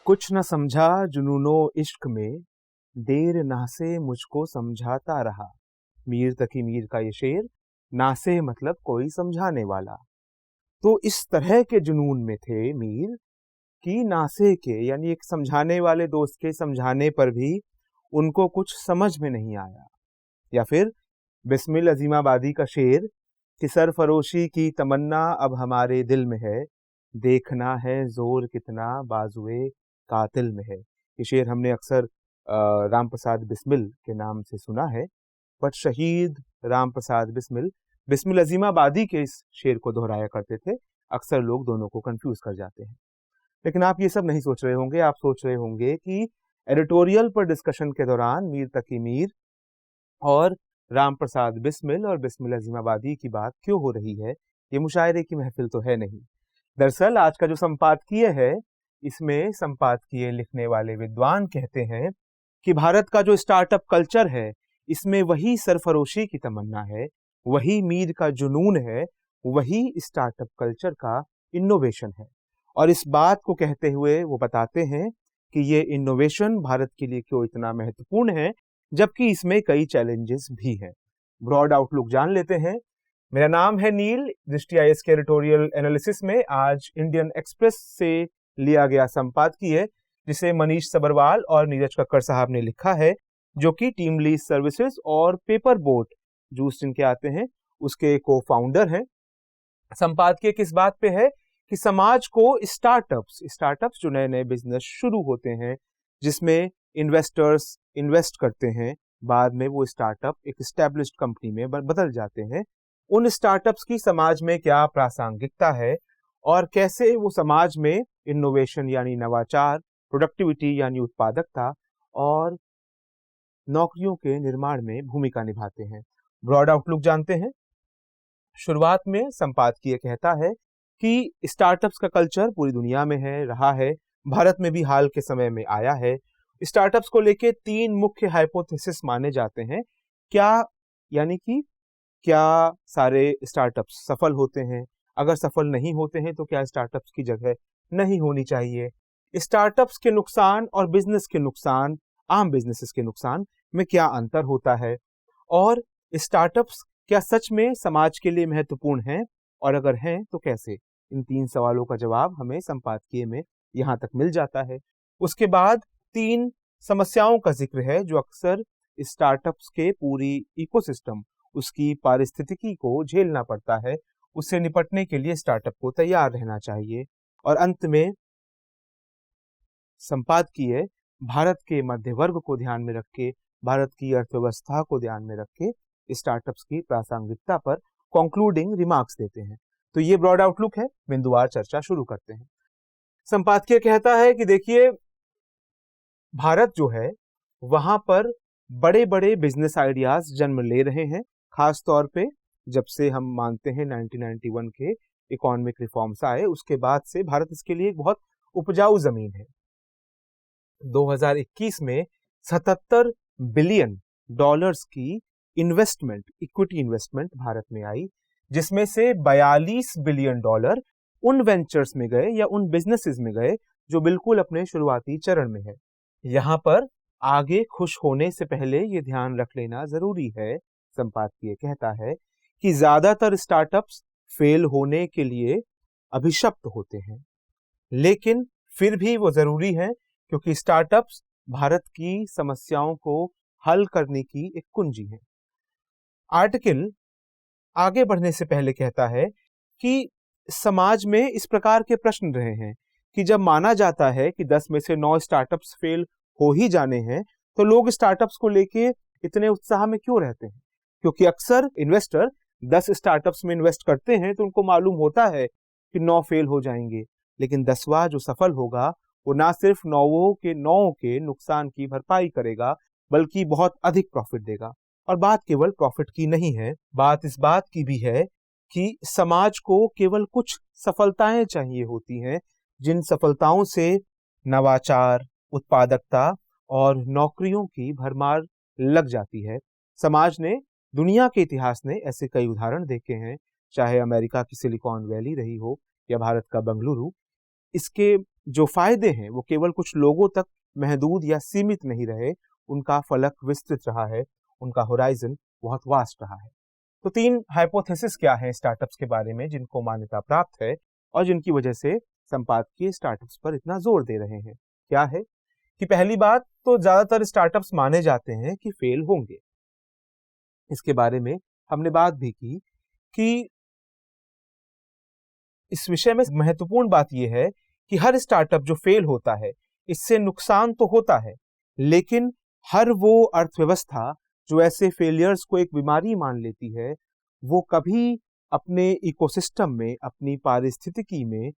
कुछ न समझा जुनूनो इश्क में, देर नासे मुझको समझाता रहा। मीर तकी मीर का ये शेर, नासे मतलब कोई समझाने वाला। तो इस तरह के जुनून में थे मीर कि नासे के यानी एक समझाने वाले दोस्त के समझाने पर भी उनको कुछ समझ में नहीं आया। या फिर बिस्मिल अजीमाबादी का शेर कि सरफरोशी की तमन्ना अब हमारे दिल में है, देखना है जोर कितना बाजुए कातिल में है। ये शेर हमने अक्सर राम प्रसाद बिस्मिल के नाम से सुना है, बट शहीद राम प्रसाद बिस्मिल बिस्मिल अजीमाबादी के इस शेर को दोहराया करते थे। अक्सर लोग दोनों को कंफ्यूज कर जाते हैं। लेकिन आप ये सब नहीं सोच रहे होंगे, आप सोच रहे होंगे कि एडिटोरियल पर डिस्कशन के दौरान मीर तकी मीर और राम प्रसाद बिस्मिल और बिस्मिल अजीमाबादी की बात क्यों हो रही है, ये मुशायरे की महफिल तो है नहीं। दरअसल आज का जो संपादकीय है, इसमें संपादकीय लिखने वाले विद्वान कहते हैं कि भारत का जो स्टार्टअप कल्चर है, इसमें वही सरफरोशी की तमन्ना है, वही मीर का जुनून है, वही स्टार्टअप कल्चर का इनोवेशन है। और इस बात को कहते हुए वो बताते हैं कि ये इनोवेशन भारत के लिए क्यों इतना महत्वपूर्ण है, जबकि इसमें कई चैलेंजेस भी हैं। ब्रॉड आउटलुक जान लेते हैं। मेरा नाम है नील। दृष्टि आईएएस के एडिटोरियल एनालिसिस में आज इंडियन एक्सप्रेस से लिया गया संपादकीय, जिसे मनीष सबरवाल और नीरज कक्कड़ साहब ने लिखा है, जो कि टीम लीज सर्विसेज और पेपर बोट जूस जिनके आते हैं उसके को फाउंडर हैं। संपादकीय किस बात पे है कि समाज को स्टार्टअप्स जो नए नए बिजनेस शुरू होते हैं, जिसमें इन्वेस्टर्स इन्वेस्ट करते हैं, बाद में वो स्टार्टअप एक एस्टैब्लिश्ड कंपनी में बदल जाते हैं, उन स्टार्टअप्स की समाज में क्या प्रासंगिकता है और कैसे वो समाज में इनोवेशन यानी नवाचार, प्रोडक्टिविटी यानी उत्पादकता और नौकरियों के निर्माण में भूमिका निभाते हैं। ब्रॉड आउटलुक जानते हैं। शुरुआत में संपादकीय कहता है कि स्टार्टअप्स का कल्चर पूरी दुनिया में है, रहा है, भारत में भी हाल के समय में आया है। स्टार्टअप्स को लेके 3 मुख्य हाइपोथेसिस माने जाते हैं। यानी कि क्या सारे स्टार्टअप्स सफल होते हैं? अगर सफल नहीं होते हैं तो क्या स्टार्टअप्स की जगह नहीं होनी चाहिए? स्टार्टअप्स के नुकसान और बिजनेस के नुकसान, आम बिजनेसेस के नुकसान में क्या अंतर होता है? और स्टार्टअप्स क्या सच में समाज के लिए महत्वपूर्ण हैं, और अगर हैं तो कैसे? इन 3 सवालों का जवाब हमें संपादकीय में यहाँ तक मिल जाता है। उसके बाद 3 समस्याओं का जिक्र है जो अक्सर स्टार्टअप्स के पूरी इकोसिस्टम, उसकी पारिस्थितिकी को झेलना पड़ता है। उससे निपटने के लिए स्टार्टअप को तैयार रहना चाहिए। और अंत में संपादकीय भारत के मध्य वर्ग को ध्यान में रख के, भारत की अर्थव्यवस्था को ध्यान में रख के स्टार्टअप्स की प्रासंगिकता पर कंक्लूडिंग रिमार्क्स देते हैं। तो ये ब्रॉड आउटलुक है। बिंदुवार चर्चा शुरू करते हैं। संपादकीय कहता है कि देखिए, भारत जो है वहां पर बड़े बड़े बिजनेस आइडियाज जन्म ले रहे हैं, खास तौर पे जब से हम मानते हैं 1991 के इकोनॉमिक रिफॉर्म्स आए, उसके बाद से भारत इसके लिए एक बहुत उपजाऊ जमीन है। 2021 में 77 बिलियन डॉलर्स की इन्वेस्टमेंट, इक्विटी इन्वेस्टमेंट भारत में आई, जिसमें से 42 बिलियन डॉलर उन वेंचर्स में गए या उन बिजनेसेस में गए जो बिल्कुल अपने शुरुआती चरण में है। यहाँ पर आगे खुश होने से पहले ये ध्यान रख लेना जरूरी है, संपादकीय कहता है, कि ज्यादातर स्टार्टअप्स फेल होने के लिए अभिशप्त होते हैं, लेकिन फिर भी वो जरूरी है क्योंकि स्टार्टअप्स भारत की समस्याओं को हल करने की एक कुंजी है। आर्टिकल आगे बढ़ने से पहले कहता है कि समाज में इस प्रकार के प्रश्न रहे हैं कि जब माना जाता है कि 10 में से 9 स्टार्टअप्स फेल हो ही जाने हैं, तो लोग स्टार्टअप्स को लेके इतने उत्साह में क्यों रहते हैं? क्योंकि अक्सर इन्वेस्टर 10 स्टार्टअप्स में इन्वेस्ट करते हैं तो उनको मालूम होता है कि 9 फेल हो जाएंगे, लेकिन 10वां जो सफल होगा वो ना सिर्फ 9 के नुकसान की भरपाई करेगा, बल्कि बहुत अधिक प्रॉफिट देगा। और बात केवल प्रॉफिट की नहीं है, बात इस बात की भी है कि समाज को केवल कुछ सफलताएं चाहिए होती हैं, जिन सफलताओं से नवाचार, उत्पादकता और नौकरियों की भरमार लग जाती है। समाज ने, दुनिया के इतिहास ने ऐसे कई उदाहरण देखे हैं, चाहे अमेरिका की सिलिकॉन वैली रही हो या भारत का बेंगलुरु। इसके जो फायदे हैं वो केवल कुछ लोगों तक महदूद या सीमित नहीं रहे, उनका फलक विस्तृत रहा है, उनका होराइजन बहुत वास्ट रहा है। तो 3 हाइपोथेसिस क्या है स्टार्टअप्स के बारे में जिनको मान्यता प्राप्त है और जिनकी वजह से संपादकीय स्टार्टअप्स पर इतना जोर दे रहे हैं। क्या है कि पहली बात तो ज्यादातर स्टार्टअप्स माने जाते हैं कि फेल होंगे। इसके बारे में हमने बात भी की कि इस विषय में महत्वपूर्ण बात यह है कि हर स्टार्टअप जो फेल होता है इससे नुकसान तो होता है, लेकिन हर वो अर्थव्यवस्था जो ऐसे फेलियर्स को एक बीमारी मान लेती है, वो कभी अपने इकोसिस्टम में, अपनी पारिस्थितिकी में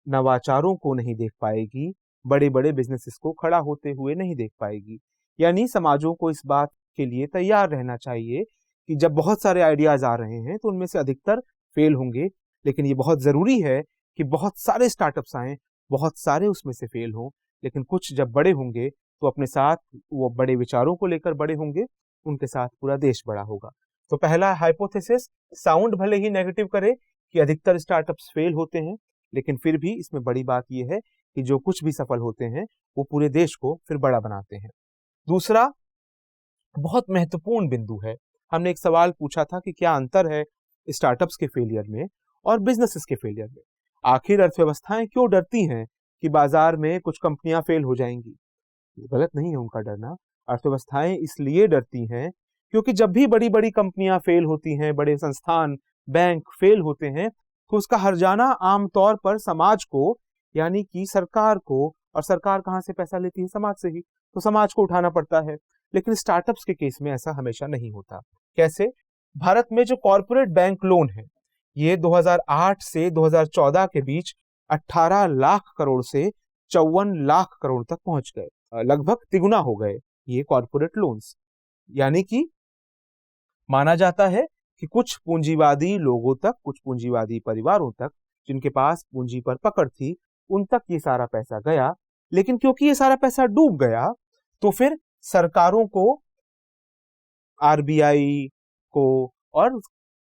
नवाचारों को नहीं देख पाएगी, बड़े बड़े बिजनेसेस को खड़ा होते हुए नहीं देख पाएगी। यानी समाजों को इस बात के लिए तैयार रहना चाहिए कि जब बहुत सारे आइडियाज आ रहे हैं तो उनमें से अधिकतर फेल होंगे, लेकिन ये बहुत जरूरी है कि बहुत सारे स्टार्टअप्स आएं, बहुत सारे उसमें से फेल हों, लेकिन कुछ जब बड़े होंगे तो अपने साथ वो बड़े विचारों को लेकर बड़े होंगे, उनके साथ पूरा देश बड़ा होगा। तो पहला हाइपोथेसिस साउंड भले ही नेगेटिव करे कि अधिकतर स्टार्टअप्स फेल होते हैं, लेकिन फिर भी इसमें बड़ी बात यह है कि जो कुछ भी सफल होते हैं वो पूरे देश को फिर बड़ा बनाते हैं। दूसरा बहुत महत्वपूर्ण बिंदु है, हमने एक सवाल पूछा था कि क्या अंतर है स्टार्टअप्स के फेलियर में और बिजनेसेस के फेलियर में। आखिर अर्थव्यवस्थाएं क्यों डरती हैं कि बाजार में कुछ कंपनियां फेल हो जाएंगी? गलत नहीं है उनका डरना। अर्थव्यवस्थाएं इसलिए डरती हैं क्योंकि जब भी बड़ी बड़ी कंपनियां फेल होती हैं, बड़े संस्थान, बैंक फेल होते हैं, तो उसका हर्जाना आमतौर पर समाज को, यानी कि सरकार को, और सरकार कहां से पैसा लेती है? समाज से ही, तो समाज को उठाना पड़ता है। लेकिन स्टार्टअप्स के केस में ऐसा हमेशा नहीं होता। कैसे? भारत में जो कॉर्पोरेट बैंक लोन है ये 2008 से 2014 के बीच 18 लाख करोड़ से 54 लाख करोड़ तक पहुंच गए, लगभग तिगुना हो गए ये कॉर्पोरेट लोन्स। यानी कि माना जाता है कि कुछ पूंजीवादी लोगों तक, कुछ पूंजीवादी परिवारों तक जिनके पास पूंजी पर पकड़ थी, उन तक ये सारा पैसा गया। लेकिन क्योंकि ये सारा पैसा डूब गया तो फिर सरकारों को, आरबीआई को और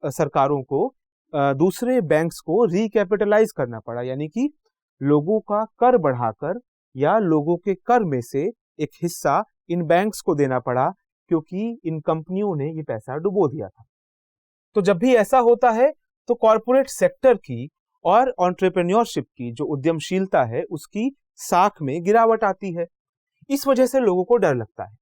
सरकारों को दूसरे बैंक्स को रिकैपिटलाइज करना पड़ा, यानी कि लोगों का कर बढ़ाकर या लोगों के कर में से एक हिस्सा इन बैंक्स को देना पड़ा, क्योंकि इन कंपनियों ने ये पैसा डुबो दिया था। तो जब भी ऐसा होता है तो कॉर्पोरेट सेक्टर की और एंटरप्रेन्योरशिप की जो उद्यमशीलता है उसकी साख में गिरावट आती है। इस वजह से लोगों को डर लगता है।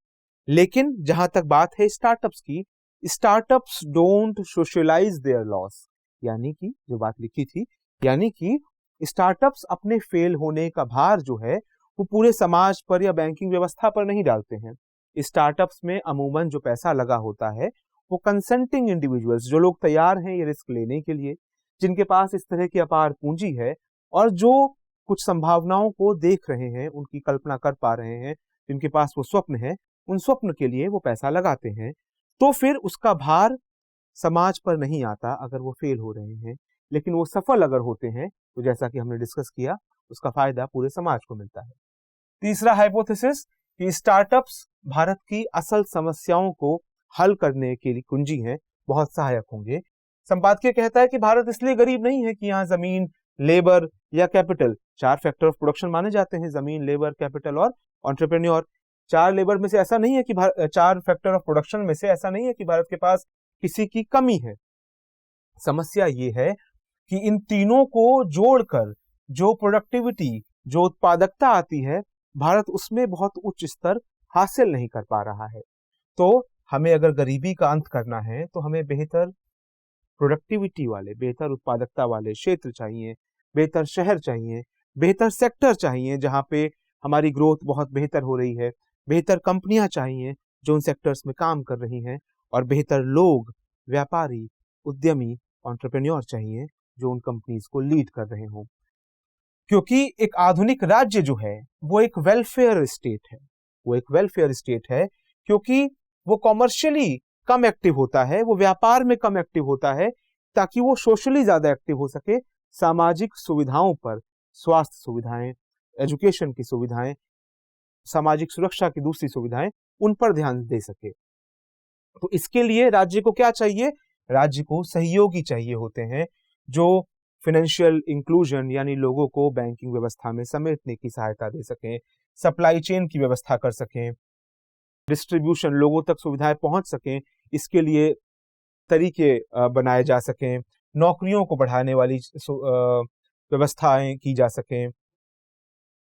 लेकिन जहां तक बात है स्टार्टअप्स की, startups don't socialise their loss, यानी कि जो बात लिखी थी, यानी कि स्टार्टअप्स अपने फेल होने का भार जो है वो पूरे समाज पर या बैंकिंग व्यवस्था पर नहीं डालते हैं। स्टार्टअप्स में अमूमन जो पैसा लगा होता है वो कंसेंटिंग इंडिविजुअल्स, जो लोग तैयार हैं ये रिस्क लेने के लिए, जिनके पास इस तरह की अपार पूंजी है और जो कुछ संभावनाओं को देख रहे हैं, उनकी कल्पना कर पा रहे हैं, जिनके पास वो स्वप्न है, उन स्वप्न के लिए वो पैसा लगाते हैं। तो फिर उसका भार समाज पर नहीं आता अगर वो फेल हो रहे हैं, लेकिन वो सफल अगर होते हैं तो जैसा कि हमने डिस्कस किया उसका फायदा पूरे समाज को मिलता है। तीसरा हाइपोथेसिस कि स्टार्टअप्स भारत की असल समस्याओं को हल करने के लिए कुंजी हैं, बहुत सहायक होंगे। संपादकीय कहता है कि भारत इसलिए गरीब नहीं है कि यहाँ जमीन, लेबर या कैपिटल, 4 फैक्टर ऑफ प्रोडक्शन माने जाते हैं, जमीन, लेबर, कैपिटल और एंटरप्रेन्योर। 4 लेबर में से ऐसा नहीं है कि 4 फैक्टर ऑफ प्रोडक्शन में से ऐसा नहीं है कि भारत के पास किसी की कमी है। समस्या ये है कि इन तीनों को जोड़कर जो प्रोडक्टिविटी, जो उत्पादकता आती है, भारत उसमें बहुत उच्च स्तर हासिल नहीं कर पा रहा है। तो हमें अगर गरीबी का अंत करना है तो हमें बेहतर प्रोडक्टिविटी वाले, बेहतर उत्पादकता वाले क्षेत्र चाहिए, बेहतर शहर चाहिए, बेहतर सेक्टर चाहिए जहां पे हमारी ग्रोथ बहुत बेहतर हो रही है, बेहतर कंपनियां चाहिए जो उन सेक्टर्स में काम कर रही हैं, और बेहतर लोग, व्यापारी, उद्यमी, एंटरप्रेन्योर चाहिए जो उन कंपनीज को लीड कर रहे हों। क्योंकि एक आधुनिक राज्य जो है वो एक वेलफेयर स्टेट है, वो एक वेलफेयर स्टेट है क्योंकि वो कॉमर्शियली कम एक्टिव होता है, वो व्यापार में कम एक्टिव होता है, ताकि वो सोशली ज्यादा एक्टिव हो सके, सामाजिक सुविधाओं पर, स्वास्थ्य सुविधाएं, एजुकेशन की सुविधाएं, सामाजिक सुरक्षा की दूसरी सुविधाएं, उन पर ध्यान दे सके। तो इसके लिए राज्य को क्या चाहिए? राज्य को सहयोगी चाहिए होते हैं जो फाइनेंशियल इंक्लूजन यानी लोगों को बैंकिंग व्यवस्था में समेटने की सहायता दे सकें, सप्लाई चेन की व्यवस्था कर सकें, डिस्ट्रीब्यूशन लोगों तक सुविधाएं पहुंच सकें, इसके लिए तरीके बनाए जा सकें, नौकरियों को बढ़ाने वाली व्यवस्थाएं की जा सकें,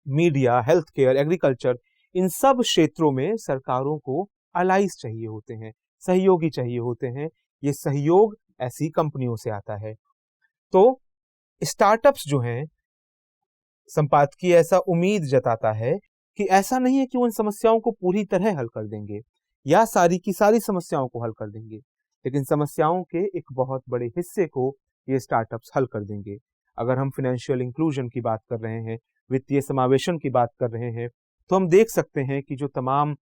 मीडिया, हेल्थ केयर, एग्रीकल्चर, इन सब क्षेत्रों में सरकारों को अलाइज चाहिए होते हैं, सहयोगी चाहिए होते हैं। ये सहयोग ऐसी कंपनियों से आता है। तो स्टार्टअप्स जो हैं, संपादकीय ऐसा उम्मीद जताता है कि ऐसा नहीं है कि वो उन समस्याओं को पूरी तरह हल कर देंगे या सारी की सारी समस्याओं को हल कर देंगे, लेकिन समस्याओं के एक बहुत बड़े हिस्से को ये स्टार्टअप्स हल कर देंगे। अगर हम फाइनेंशियल इंक्लूजन की बात कर रहे हैं, वित्तीय समावेशन की बात कर रहे हैं, तो हम देख सकते हैं कि जो तमाम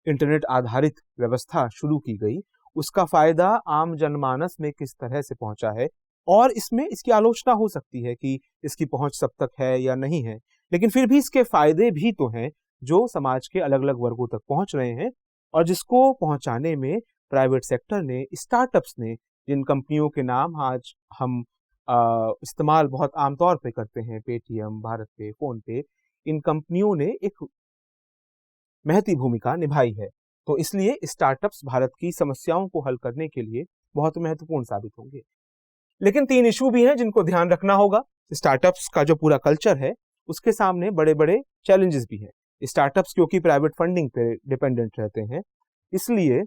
इंटरनेट आधारित व्यवस्था शुरू की गई, उसका फायदा आम जनमानस में किस तरह से पहुंचा है, और इसमें इसकी आलोचना हो सकती है कि इसकी पहुंच सब तक है या नहीं है, लेकिन फिर भी इसके फायदे भी तो हैं जो समाज के अलग अलग वर्गों तक पहुंच रहे हैं, और जिसको पहुंचाने में प्राइवेट सेक्टर ने, स्टार्टअप्स ने, जिन कंपनियों के नाम आज हम इस्तेमाल बहुत आमतौर पे करते हैं, पेटीएम, भारत पे, फोन पे, इन कंपनियों ने एक महती भूमिका निभाई है। तो इसलिए स्टार्टअप्स भारत की समस्याओं को हल करने के लिए बहुत महत्वपूर्ण साबित होंगे। लेकिन 3 इशू भी हैं जिनको ध्यान रखना होगा। स्टार्टअप्स का जो पूरा कल्चर है, उसके सामने बड़े बड़े चैलेंजेस भी हैं। स्टार्टअप्स क्योंकि प्राइवेट फंडिंग पे डिपेंडेंट रहते हैं, इसलिए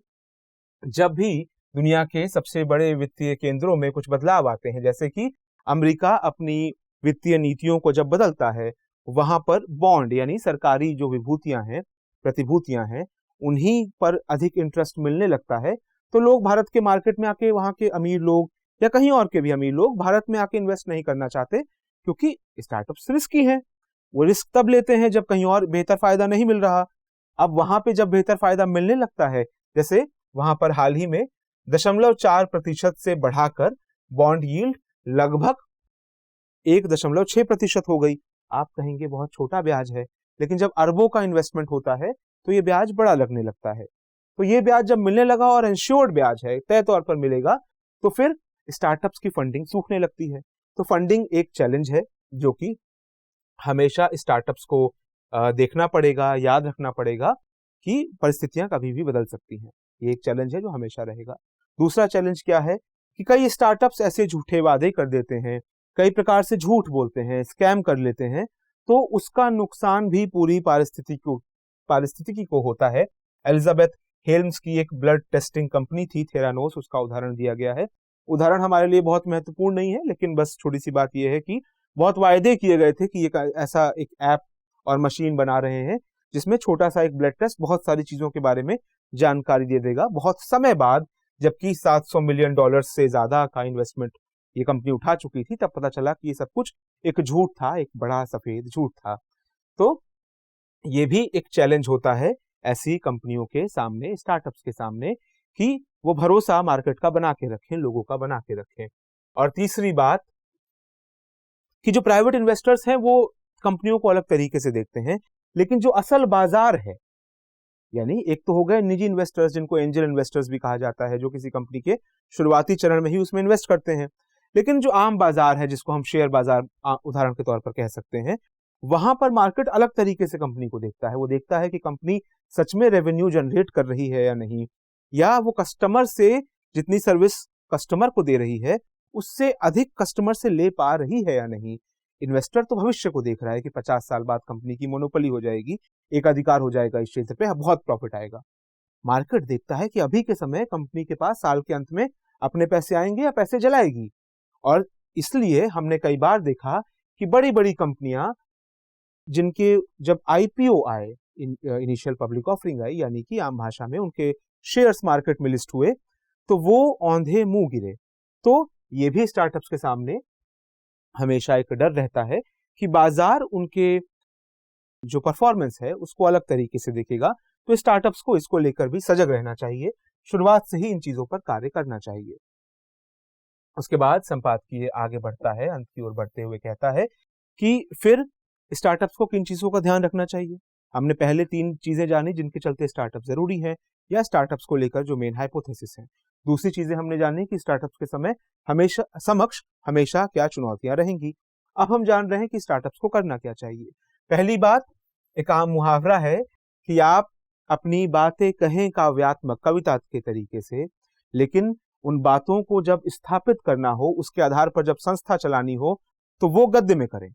जब भी दुनिया के सबसे बड़े वित्तीय केंद्रों में कुछ बदलाव आते हैं, जैसे कि अमेरिका अपनी वित्तीय नीतियों को जब बदलता है, वहां पर बॉन्ड यानी सरकारी जो विभूतियां हैं, प्रतिभूतियां हैं, उन्हीं पर अधिक इंटरेस्ट मिलने लगता है, तो लोग भारत के मार्केट में आके, वहां के अमीर लोग या कहीं और के भी अमीर लोग भारत में आके इन्वेस्ट नहीं करना चाहते, क्योंकि स्टार्टअप्स रिस्की हैं। वो रिस्क तब लेते हैं जब कहीं और बेहतर फायदा नहीं मिल रहा। अब वहां पे जब बेहतर फायदा मिलने लगता है, जैसे वहां पर हाल ही में 0.4% से बढ़ाकर बॉन्ड यील्ड लगभग 1.6% हो गई। आप कहेंगे बहुत छोटा ब्याज है, लेकिन जब अरबों का इन्वेस्टमेंट होता है तो ये ब्याज बड़ा लगने लगता है। तो ये ब्याज जब मिलने लगा और इंश्योर्ड ब्याज है, तय तौर पर मिलेगा, तो फिर स्टार्टअप्स की फंडिंग सूखने लगती है। तो फंडिंग एक चैलेंज है जो कि हमेशा स्टार्टअप्स को देखना पड़ेगा, याद रखना पड़ेगा कि परिस्थितियां कभी भी बदल सकती हैं। ये एक चैलेंज है जो हमेशा रहेगा। दूसरा चैलेंज क्या है कि कई स्टार्टअप्स ऐसे झूठे वादे कर देते हैं, कई प्रकार से झूठ बोलते हैं, स्कैम कर लेते हैं, तो उसका नुकसान भी पूरी पारिस्थितिकी को होता है। एलिजाबेथ हेल्म्स की एक ब्लड टेस्टिंग कंपनी थी, थेरानोस, उसका उदाहरण दिया गया है। उदाहरण हमारे लिए बहुत महत्वपूर्ण नहीं है, लेकिन बस छोटी सी बात यह है कि बहुत वायदे किए गए थे कि ये ऐसा एक ऐप और मशीन बना रहे हैं जिसमें छोटा सा एक ब्लड टेस्ट बहुत सारी चीजों के बारे में जानकारी दे देगा। बहुत समय बाद, जबकि $700 मिलियन से ज्यादा का इन्वेस्टमेंट ये कंपनी उठा चुकी थी, तब पता चला कि ये सब कुछ एक झूठ था, एक बड़ा सफेद झूठ था। तो ये भी एक चैलेंज होता है ऐसी कंपनियों के सामने, स्टार्टअप्स के सामने, कि वो भरोसा मार्केट का बना के रखें, लोगों का बना के रखें। और तीसरी बात कि जो प्राइवेट इन्वेस्टर्स हैं वो कंपनियों को अलग तरीके से देखते हैं, लेकिन जो असल बाजार है, यानी एक तो हो गए निजी इन्वेस्टर्स जिनको एंजल इन्वेस्टर्स भी कहा जाता है, जो किसी कंपनी के शुरुआती चरण में ही उसमें इन्वेस्ट करते हैं, लेकिन जो आम बाजार है, जिसको हम शेयर बाजार उदाहरण के तौर पर कह सकते हैं, वहां पर मार्केट अलग तरीके से कंपनी को देखता है। वो देखता है कि कंपनी सच में रेवेन्यू जनरेट कर रही है या नहीं, या वो कस्टमर से जितनी सर्विस कस्टमर को दे रही है उससे अधिक कस्टमर से ले पा रही है या नहीं। इन्वेस्टर तो भविष्य को देख रहा है कि 50 साल बाद कंपनी की मोनोपोली हो जाएगी, एक अधिकार हो जाएगा इस क्षेत्र पे, बहुत प्रॉफिट आएगा। मार्केट देखता है कि अभी के समय कंपनी के पास साल के अंत में अपने पैसे आएंगे या पैसे जलाएगी। और इसलिए हमने कई बार देखा कि बड़ी बड़ी कंपनियां जिनके जब आईपीओ आए, इनिशियल पब्लिक ऑफरिंग आई, यानी कि आम भाषा में उनके शेयर्स मार्केट में लिस्ट हुए, तो वो औंधे मुंह गिरे। तो ये भी स्टार्टअप्स के सामने हमेशा एक डर रहता है कि बाजार उनके जो परफॉर्मेंस है उसको अलग तरीके से देखेगा। तो स्टार्टअप्स को इसको लेकर भी सजग रहना चाहिए, शुरुआत से ही इन चीजों पर कार्य करना चाहिए। उसके बाद संपादकीय आगे बढ़ता है, अंत की ओर बढ़ते हुए कहता है कि फिर स्टार्टअप्स को किन चीजों का ध्यान रखना चाहिए। हमने पहले 3 चीजें जानी जिनके चलते स्टार्टअप जरूरी है या स्टार्टअप्स को लेकर जो मेन हाइपोथेसिस है। दूसरी चीजें हमने जानी कि स्टार्टअप्स के समय हमेशा क्या चुनौतियां रहेंगी। अब हम जान रहे हैं कि स्टार्टअप्स को करना क्या चाहिए। पहली बात, एक आम मुहावरा है कि आप अपनी बातें कहें काव्यात्मक कविता के तरीके से, लेकिन उन बातों को जब स्थापित करना हो, उसके आधार पर जब संस्था चलानी हो, तो वो गद्य में करें।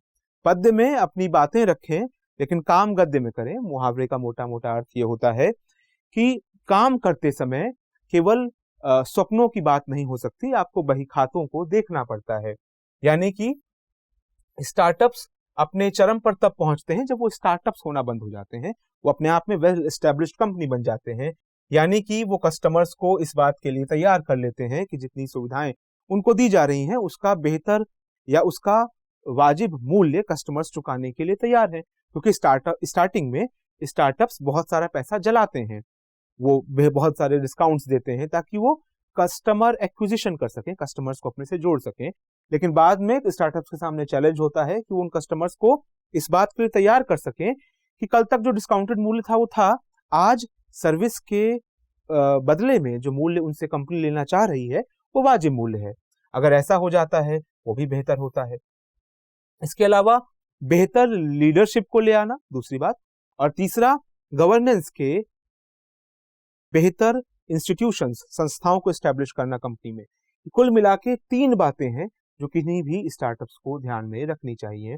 पद्य में अपनी बातें रखें लेकिन काम गद्य में करें। मुहावरे का मोटा मोटा अर्थ ये होता है कि काम करते समय केवल स्वप्नों की बात नहीं हो सकती, आपको बही खातों को देखना पड़ता है। यानी कि स्टार्टअप्स अपने चरम पर तब पहुंचते हैं जब वो स्टार्टअप्स होना बंद हो जाते हैं, वो अपने आप में वेल एस्टेब्लिश्ड कंपनी बन जाते हैं। यानी कि वो कस्टमर्स को इस बात के लिए तैयार कर लेते हैं कि जितनी सुविधाएं उनको दी जा रही हैं उसका बेहतर या उसका वाजिब मूल्य कस्टमर्स चुकाने के लिए तैयार हैं। क्योंकि स्टार्टिंग में स्टार्टअप्स बहुत सारा पैसा जलाते हैं, वो बहुत सारे डिस्काउंट्स देते हैं ताकि वो कस्टमर एक्विजिशन कर सकें, कस्टमर्स को अपने से जोड़ सकें। लेकिन बाद में स्टार्टअप्स के सामने चैलेंज होता है कि वो उन कस्टमर्स को इस बात के लिए तैयार कर सकें कि कल तक जो डिस्काउंटेड मूल्य था वो था, आज सर्विस के बदले में जो मूल्य उनसे कंपनी लेना चाह रही है वो वाजिब मूल्य है। अगर ऐसा हो जाता है वो भी बेहतर होता है। इसके अलावा बेहतर लीडरशिप को ले आना दूसरी बात, और तीसरा गवर्नेंस के बेहतर इंस्टीट्यूशंस संस्थाओं को एस्टेब्लिश करना कंपनी में। कुल मिला के 3 बातें हैं जो किन्हीं भी स्टार्टअप्स को ध्यान में रखनी चाहिए।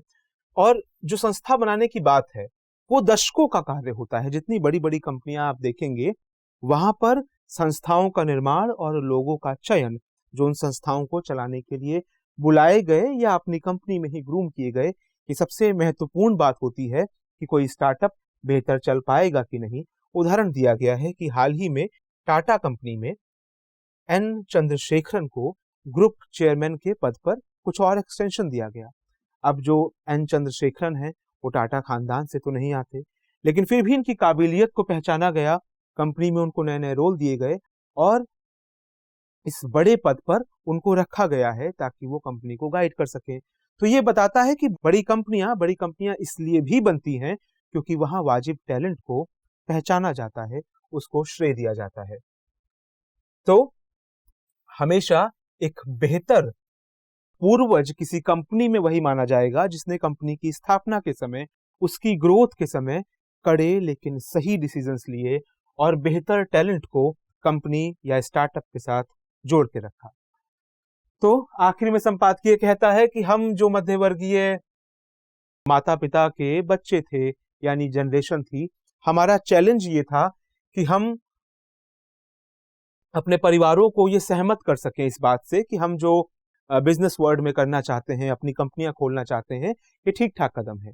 और जो संस्था बनाने की बात है वो दशकों का कार्य होता है। जितनी बड़ी बड़ी कंपनियां आप देखेंगे वहां पर संस्थाओं का निर्माण और लोगों का चयन, जो उन संस्थाओं को चलाने के लिए बुलाए गए या अपनी कंपनी में ही ग्रूम किए गए, ये सबसे महत्वपूर्ण बात होती है कि कोई स्टार्टअप बेहतर चल पाएगा कि नहीं। उदाहरण दिया गया है कि हाल ही में टाटा कंपनी में एन चंद्रशेखरन को ग्रुप चेयरमैन के पद पर कुछ और एक्सटेंशन दिया गया। अब जो एन चंद्रशेखरन है वो टाटा खानदान से तो नहीं आते, लेकिन फिर भी इनकी काबिलियत को पहचाना गया, कंपनी में उनको नए नए रोल दिए गए और इस बड़े पद पर उनको रखा गया है ताकि वो कंपनी को गाइड कर सके। तो ये बताता है कि बड़ी कंपनियां इसलिए भी बनती हैं क्योंकि वहां वाजिब टैलेंट को पहचाना जाता है, उसको श्रेय दिया जाता है। तो हमेशा एक बेहतर पूर्वज किसी कंपनी में वही माना जाएगा जिसने कंपनी की स्थापना के समय, उसकी ग्रोथ के समय कड़े लेकिन सही डिसीजंस लिए और बेहतर टैलेंट को कंपनी या स्टार्टअप के साथ जोड़ के रखा। तो आखिर में संपादकीय कहता है कि हम जो मध्यवर्गीय माता पिता के बच्चे थे यानी जनरेशन थी, हमारा चैलेंज ये था कि हम अपने परिवारों को ये सहमत कर सकें इस बात से कि हम जो बिजनेस वर्ल्ड में करना चाहते हैं, अपनी कंपनियां खोलना चाहते हैं, ये ठीक ठाक कदम है।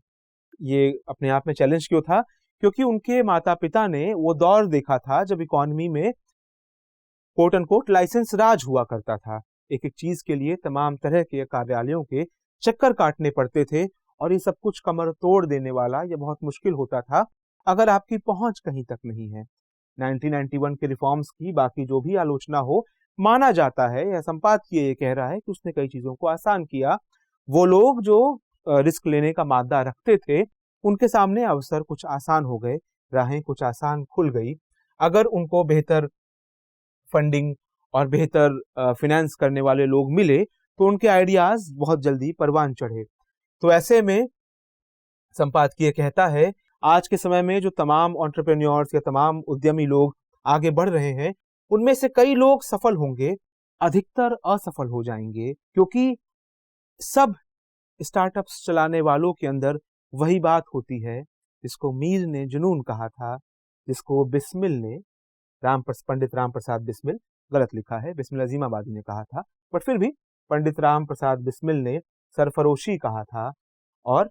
ये अपने आप में चैलेंज क्यों था? क्योंकि उनके माता पिता ने वो दौर देखा था जब इकोनॉमी में कोट एंड कोट लाइसेंस राज हुआ करता था। एक एक चीज के लिए तमाम तरह के कार्यालयों के चक्कर काटने पड़ते थे और ये सब कुछ कमर तोड़ देने वाला या बहुत मुश्किल होता था अगर आपकी पहुंच कहीं तक नहीं है। 1991 के रिफॉर्म्स की बाकी जो भी आलोचना हो, माना जाता है या संपादकीय ये कह रहा है कि उसने कई चीजों को आसान किया। वो लोग जो रिस्क लेने का मादा रखते थे उनके सामने अवसर कुछ आसान हो गए, राहें कुछ आसान खुल गई। अगर उनको बेहतर फंडिंग और बेहतर फिनेंस करने वाले लोग मिले तो उनके आइडियाज बहुत जल्दी परवान चढ़े। तो ऐसे में संपादकीय कहता है आज के समय में जो तमाम एंटरप्रेन्योर्स या तमाम उद्यमी लोग आगे बढ़ रहे हैं उनमें से कई लोग सफल होंगे, अधिकतर असफल हो जाएंगे, क्योंकि सब स्टार्टअप्स चलाने वालों के अंदर वही बात होती है जिसको मीर ने जुनून कहा था, जिसको बिस्मिल ने पंडित राम प्रसाद बिस्मिल, गलत लिखा है, बिस्मिल अजीमाबादी ने कहा था, बट फिर भी पंडित राम प्रसाद बिस्मिल ने सरफरोशी कहा था। और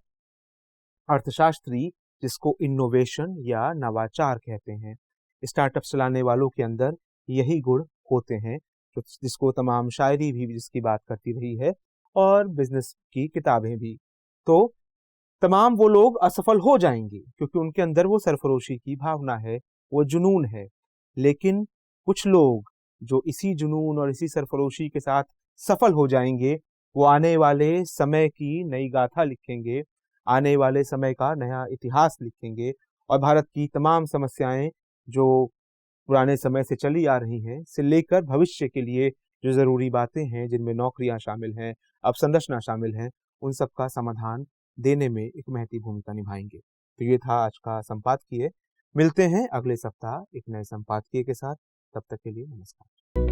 अर्थशास्त्री जिसको इनोवेशन या नवाचार कहते हैं, स्टार्टअप चलाने वालों के अंदर यही गुण होते हैं, जिसको तमाम शायरी भी जिसकी बात करती रही है और बिजनेस की किताबें भी। तो तमाम वो लोग असफल हो जाएंगे क्योंकि उनके अंदर वो सरफरोशी की भावना है, वो जुनून है। लेकिन कुछ लोग जो इसी जुनून और इसी सरफरोशी के साथ सफल हो जाएंगे, वो आने वाले समय की नई गाथा लिखेंगे, आने वाले समय का नया इतिहास लिखेंगे और भारत की तमाम समस्याएं जो पुराने समय से चली आ रही हैं, से लेकर भविष्य के लिए जो ज़रूरी बातें हैं, जिनमें नौकरियां शामिल हैं, अवसंरचना शामिल हैं, उन सब का समाधान देने में एक महती भूमिका निभाएंगे। तो ये था आज का संपादकीय। मिलते हैं अगले सप्ताह एक नए संपादकीय के साथ। तब तक के लिए नमस्कार।